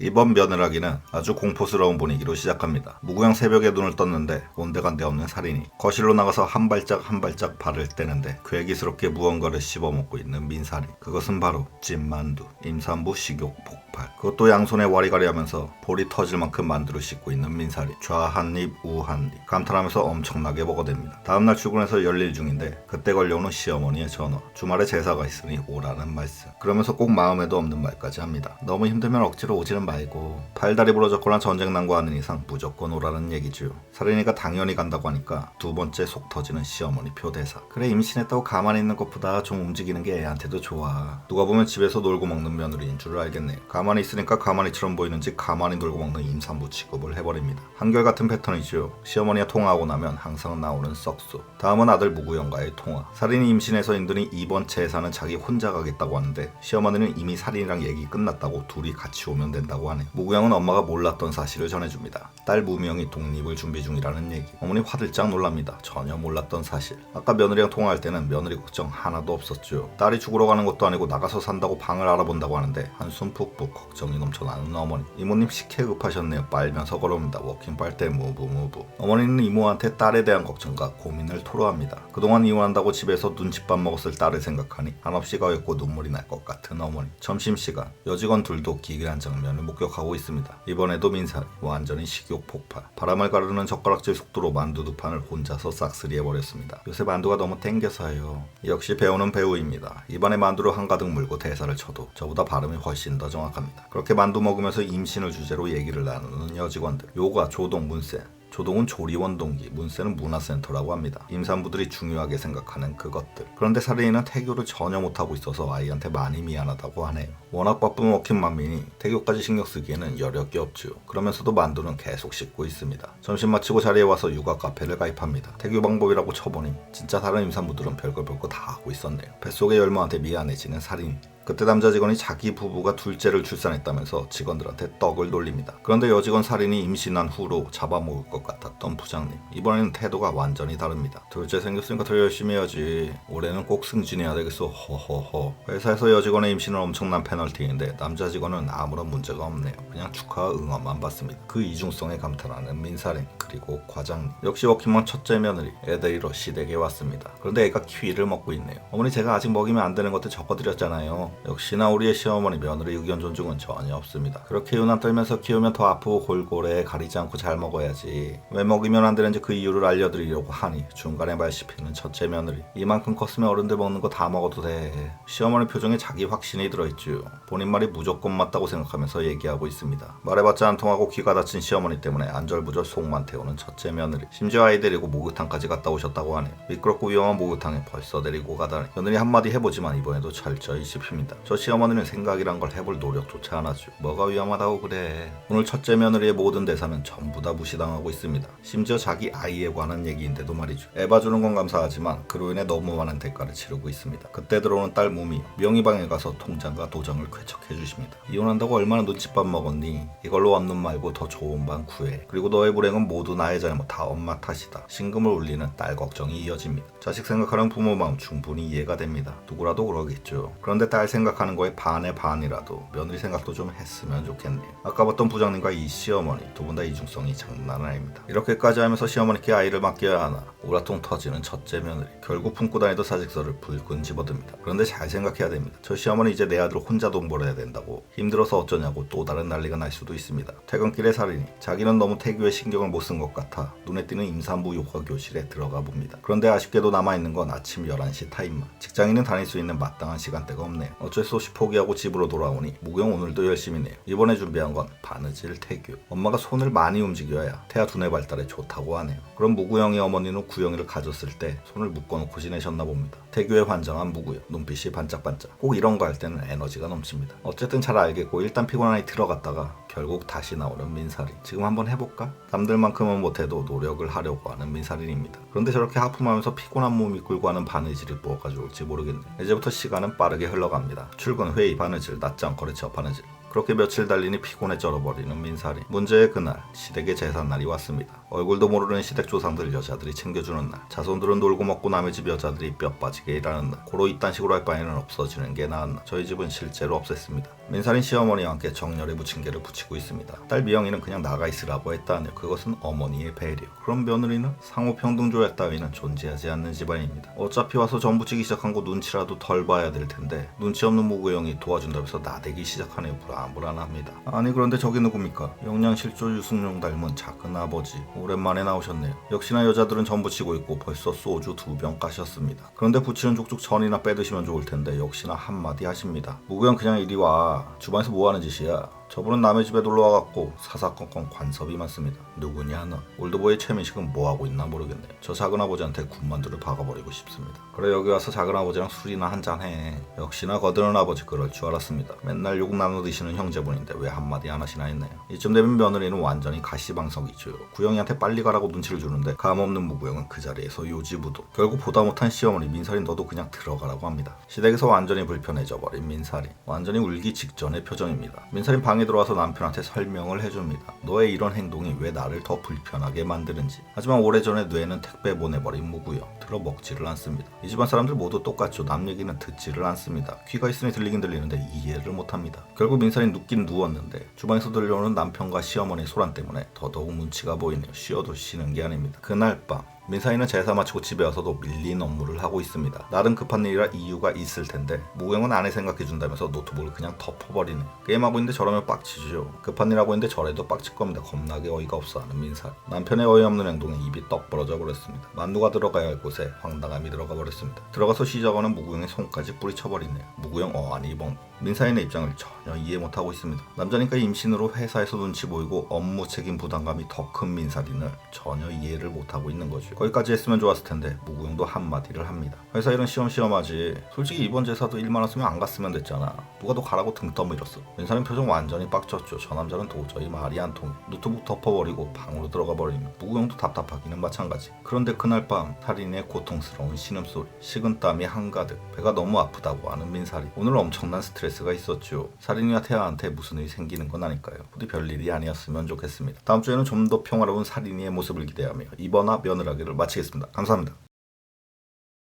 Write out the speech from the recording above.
이번 며느라기는 아주 공포스러운 분위기로 시작합니다. 무구형 새벽에 눈을 떴는데 온데간데 없는 살인이 거실로 나가서 한 발짝 한 발짝 발을 떼는데 괴기스럽게 무언가를 씹어먹고 있는 민살인. 그것은 바로 찐만두, 임산부 식욕 폭발. 그것도 양손에 와리가리 하면서 볼이 터질 만큼 만두를 씹고 있는 민살인. 좌 한 입, 우 한 입. 감탄하면서 엄청나게 먹어댑니다. 다음날 출근해서 열일 중인데 그때 걸려오는 시어머니의 전화. 주말에 제사가 있으니 오라는 말씀. 그러면서 꼭 마음에도 없는 말까지 합니다. 너무 힘들면 억지로 오지는 말고 팔다리 부러졌거나 전쟁 난 거 아닌 이상 무조건 오라는 얘기죠. 살인이가 당연히 간다고 하니까 두 번째 속 터지는 시어머니 표대사. 그래, 임신했다고 가만히 있는 것보다 좀 움직이는 게 애한테도 좋아. 누가 보면 집에서 놀고 먹는 며느리인 줄 알겠네요. 가만히 있으니까 가만히처럼 보이는지 가만히 놀고 먹는 임산부 취급을 해버립니다. 한결같은 패턴이죠. 시어머니와 통화하고 나면 항상 나오는 썩소. 다음은 아들 무구형과의 통화. 살인이 임신해서 힘드니 이번 제사는 자기 혼자 가겠다고 하는데 시어머니는 이미 살인이랑 얘기 끝났다고 둘이 같이 오면 된다고 하네요. 무구형은 엄마가 몰랐던 사실을 전해줍니다. 딸 무명이 독립을 준비 중이라는 얘기. 어머니 화들짝 놀랍니다. 전혀 몰랐던 사실. 아까 며느리랑 통화할 때는 며느리 걱정 하나도 없었죠. 딸이 죽으러 가는 것도 아니고 나가서 산다고 방을 알아본다고 하는데 한숨 푹푹 걱정이 넘쳐나는 어머니. 이모님 식혜 급하셨네요. 빨면서 걸어옵니다. 워킹 빨대 무브. 어머니는 이모한테 딸에 대한 걱정과 고민을 토로합니다. 그동안 이혼한다고 집에서 눈칫밥 먹었을 딸을 생각하니 한없이 가엾고 눈물이 날 것 같은 어머니. 점심시간 여직원 둘도 기괴한 장면을 목격하고 있습니다. 이번에도 민살이 완전히 식욕 폭발. 바람을 가르는 젓가락질 속도로 만두 두 판을 혼자서 싹쓸이 해버렸습니다. 요새 만두가 너무 땡겨서요. 역시 배우는 배우입니다. 입안에 만두를 한가득 물고 대사를 쳐도 저보다 발음이 훨씬 더 정확합니다. 그렇게 만두 먹으면서 임신을 주제로 얘기를 나누는 여직원들. 요가, 조동, 문세. 조동은 조리원 동기, 문세는 문화센터라고 합니다. 임산부들이 중요하게 생각하는 그것들. 그런데 살인이는 태교를 전혀 못하고 있어서 아이한테 많이 미안하다고 하네요. 워낙 바쁜 워킹맘이니 태교까지 신경 쓰기에는 여력이 없죠. 그러면서도 만두는 계속 씹고 있습니다. 점심 마치고 자리에 와서 육아 카페를 가입합니다. 태교 방법이라고 쳐보니 진짜 다른 임산부들은 별거 다 하고 있었네요. 뱃속의 열모한테 미안해지는 살인. 그때 남자 직원이 자기 부부가 둘째를 출산했다면서 직원들한테 떡을 돌립니다. 그런데 여직원 살인이 임신한 후로 잡아먹을 것 같았던 부장님. 이번에는 태도가 완전히 다릅니다. 둘째 생겼으니까 더 열심히 해야지. 올해는 꼭 승진해야 되겠어. 허허허. 회사에서 여직원의 임신은 엄청난 페널티인데 남자 직원은 아무런 문제가 없네요. 그냥 축하와 응원만 받습니다. 그 이중성에 감탄하는 민살인. 그리고 과장님. 역시 워킹맘 첫째 며느리. 애 데리러 시댁에 왔습니다. 그런데 애가 키위를 먹고 있네요. 어머니, 제가 아직 먹이면 안 되는 것들 적어드렸잖아요. 역시나 우리의 시어머니 며느리 의견 존중은 전혀 없습니다. 그렇게 유난 떨면서 키우면 더 아프고 골골해. 가리지 않고 잘 먹어야지. 왜 먹이면 안 되는지 그 이유를 알려드리려고 하니 중간에 말 씹히는 첫째 며느리. 이만큼 컸으면 어른들 먹는 거 다 먹어도 돼. 시어머니 표정에 자기 확신이 들어있죠. 본인 말이 무조건 맞다고 생각하면서 얘기하고 있습니다. 말해봤자 안 통하고 귀가 다친 시어머니 때문에 안절부절 속만 태우는 첫째 며느리. 심지어 아이 데리고 목욕탕까지 갔다 오셨다고 하네요. 미끄럽고 위험한 목욕탕에 벌써 데리고 가다니. 며느리 한마디 해보지만 이번에도 철저히 씹힙니다. 저 시어머니는 생각이란 걸 해볼 노력조차 안 하죠. 뭐가 위험하다고 그래. 오늘 첫째 며느리의 모든 대사는 전부 다 무시당하고 있습니다. 심지어 자기 아이에 관한 얘기인데도 말이죠. 애 봐주는 건 감사하지만 그로 인해 너무 많은 대가를 치르고 있습니다. 그때 들어오는 딸 무미. 명의방에 가서 통장과 도장을 쾌척해 주십니다. 이혼한다고 얼마나 눈칫밥 먹었니? 이걸로 얻는 말고 더 좋은 방 구해. 그리고 너의 불행은 모두 나의 잘못, 다 엄마 탓이다. 신금을 울리는 딸 걱정이 이어집니다. 자식 생각하는 부모 마음 충분히 이해가 됩니다. 누구라도 그러겠죠. 그런데 딸 생각하는 거에 반의 반이라도 며느리 생각도 좀 했으면 좋겠네요. 아까 봤던 부장님과 이 시어머니 두 분 다 이중성이 장난 아닙니다. 이렇게까지 하면서 시어머니께 아이를 맡겨야 하나 우라통 터지는 첫째 며느리. 결국 품고 다니던 사직서를 불끈 집어듭니다. 그런데 잘 생각해야 됩니다. 저 시어머니 이제 내 아들 혼자 돈 벌어야 된다고 힘들어서 어쩌냐고 또 다른 난리가 날 수도 있습니다. 퇴근길에 살인이 자기는 너무 태교에 신경을 못 쓴 것 같아 눈에 띄는 임산부 요가 교실에 들어가 봅니다. 그런데 아쉽게도 남아있는 건 아침 11시 타임만. 직장인은 다닐 수 있는 마땅한 시간대가 없네요. 어쩔 수 없이 포기하고 집으로 돌아오니 무경 오늘도 열심히네요. 이번에 준비한 건 바느질 태교. 엄마가 손을 많이 움직여야 태아 두뇌 발달에 좋다고 하네요. 그럼 무구형의 어머니는 구형이를 가졌을 때 손을 묶어놓고 지내셨나 봅니다. 태교에 환장한 무구형. 눈빛이 반짝반짝. 꼭 이런 거 할 때는 에너지가 넘칩니다. 어쨌든 잘 알겠고 일단 피곤하니 들어갔다가 결국 다시 나오는 민살인. 지금 한번 해볼까? 남들만큼은 못해도 노력을 하려고 하는 민살인입니다. 그런데 저렇게 하품하면서 피곤한 몸 이끌고 하는 바느질이 뭐가 좋을지 모르겠네요. 이제부터 시간은 빠르게 흘러갑니다. 출근, 회의, 바느질, 낮잠, 거래처, 바느질. 그렇게 며칠 달리니 피곤에 쩔어버리는 민살이. 문제의 그날 시댁의 제삿날이 왔습니다. 얼굴도 모르는 시댁 조상들 여자들이 챙겨주는 날, 자손들은 놀고 먹고 남의 집 여자들이 뼈 빠지게 일하는 날, 고로 이딴 식으로 할 바에는 없어지는 게 나은 날. 저희 집은 실제로 없앴습니다. 민살인 시어머니와 함께 정열의 부침개를 부치고 있습니다. 딸 미영이는 그냥 나가 있으라고 했다네요. 그것은 어머니의 배려. 그럼 며느리는 상호평등조약 따위는 존재하지 않는 집안입니다. 어차피 와서 전 부치기 시작한 거 눈치라도 덜 봐야 될 텐데 눈치 없는 무구형이 도와준다면서 나대기 시작하네요. 불안합니다. 아니 그런데 저게 누굽니까? 영양실조 유승용 닮은 작은 아버지. 오랜만에 나오셨네요. 역시나 여자들은 전 부치고 있고 벌써 소주 2병 까셨습니다. 그런데 부치는 족족 전이나 빼드시면 좋을 텐데 역시나 한마디 하십니다. 무구형 그냥 이리 와. 주방에서 뭐 하는 짓이야? 저분은 남의 집에 놀러와갖고 사사건건 관섭이 많습니다. 누구냐 너? 올드보이 최민식은 뭐하고 있나 모르겠네요. 저 작은아버지한테 군만두를 박아버리고 싶습니다. 그래 여기 와서 작은아버지랑 술이나 한잔해. 역시나 거드는 아버지 그럴 줄 알았습니다. 맨날 욕 나눠 드시는 형제분인데 왜 한마디 안 하시나 했네요. 이쯤 되면 며느리는 완전히 가시방석이죠. 구영이한테 빨리 가라고 눈치를 주는데 감없는 무구영은 그 자리에서 요지부도. 결국 보다 못한 시어머니 민살이 너도 그냥 들어가라고 합니다. 시댁에서 완전히 불편해져 버린 민살이. 완전히 울기 직전의 표정입니다. 민살이 방에 들어와서 남편한테 설명을 해줍니다. 너의 이런 행동이 왜 나를 더 불편하게 만드는지. 하지만 오래전에 뇌는 택배 보내버린 무구형. 들어먹지를 않습니다. 이 집안 사람들 모두 똑같죠. 남 얘기는 듣지를 않습니다. 귀가 있으니 들리긴 들리는데 이해를 못합니다. 결국 민살이 눕긴 누웠는데 주방에서 들려오는 남편과 시어머니의 소란 때문에 더더욱 눈치가 보이네요. 쉬어도 쉬는 게 아닙니다. 그날 밤 민사이는 제사 마치고 집에 와서도 밀린 업무를 하고 있습니다. 나름 급한 일이라 이유가 있을 텐데 무구형은 아내 생각해준다면서 노트북을 그냥 덮어버리네. 게임하고 있는데 저러면 빡치죠. 급한 일 하고 있는데 저래도 빡칠 겁니다. 겁나게 어이가 없어하는 민사이. 남편의 어이없는 행동에 입이 떡 벌어져 버렸습니다. 만두가 들어가야 할 곳에 황당함이 들어가 버렸습니다. 들어가서 시작하는 무구형의 손까지 뿌리쳐버리네요. 무구형 어안이 벙. 민사인의 입장을 전혀 이해 못하고 있습니다. 남자니까 임신으로 회사에서 눈치 보이고 업무 책임 부담감이 더 큰 민살인을 전혀 이해를 못하고 있는 거죠. 거기까지 했으면 좋았을 텐데 무구형도 한마디를 합니다. 회사 일은 시험시험 하지. 솔직히 이번 제사도 일만 왔으면 안 갔으면 됐잖아. 누가 너 가라고 등 떠밀었어. 민살인 표정 완전히 빡쳤죠. 저 남자는 도저히 말이 안 통해. 노트북 덮어버리고 방으로 들어가 버리면 무구형도 답답하기는 마찬가지. 그런데 그날 밤 살인의 고통스러운 신음소리, 식은땀이 한가득, 배가 너무 아프다고 하는 민살인. 오늘 엄청난 스트레스가 있었죠. 살인이와 태아한테 무슨 일이 생기는 건 아닐까요? 부디 별일이 아니었으면 좋겠습니다. 다음 주에는 좀 더 평화로운 살인이의 모습을 기대하며 이번화 며느라기를 마치겠습니다. 감사합니다.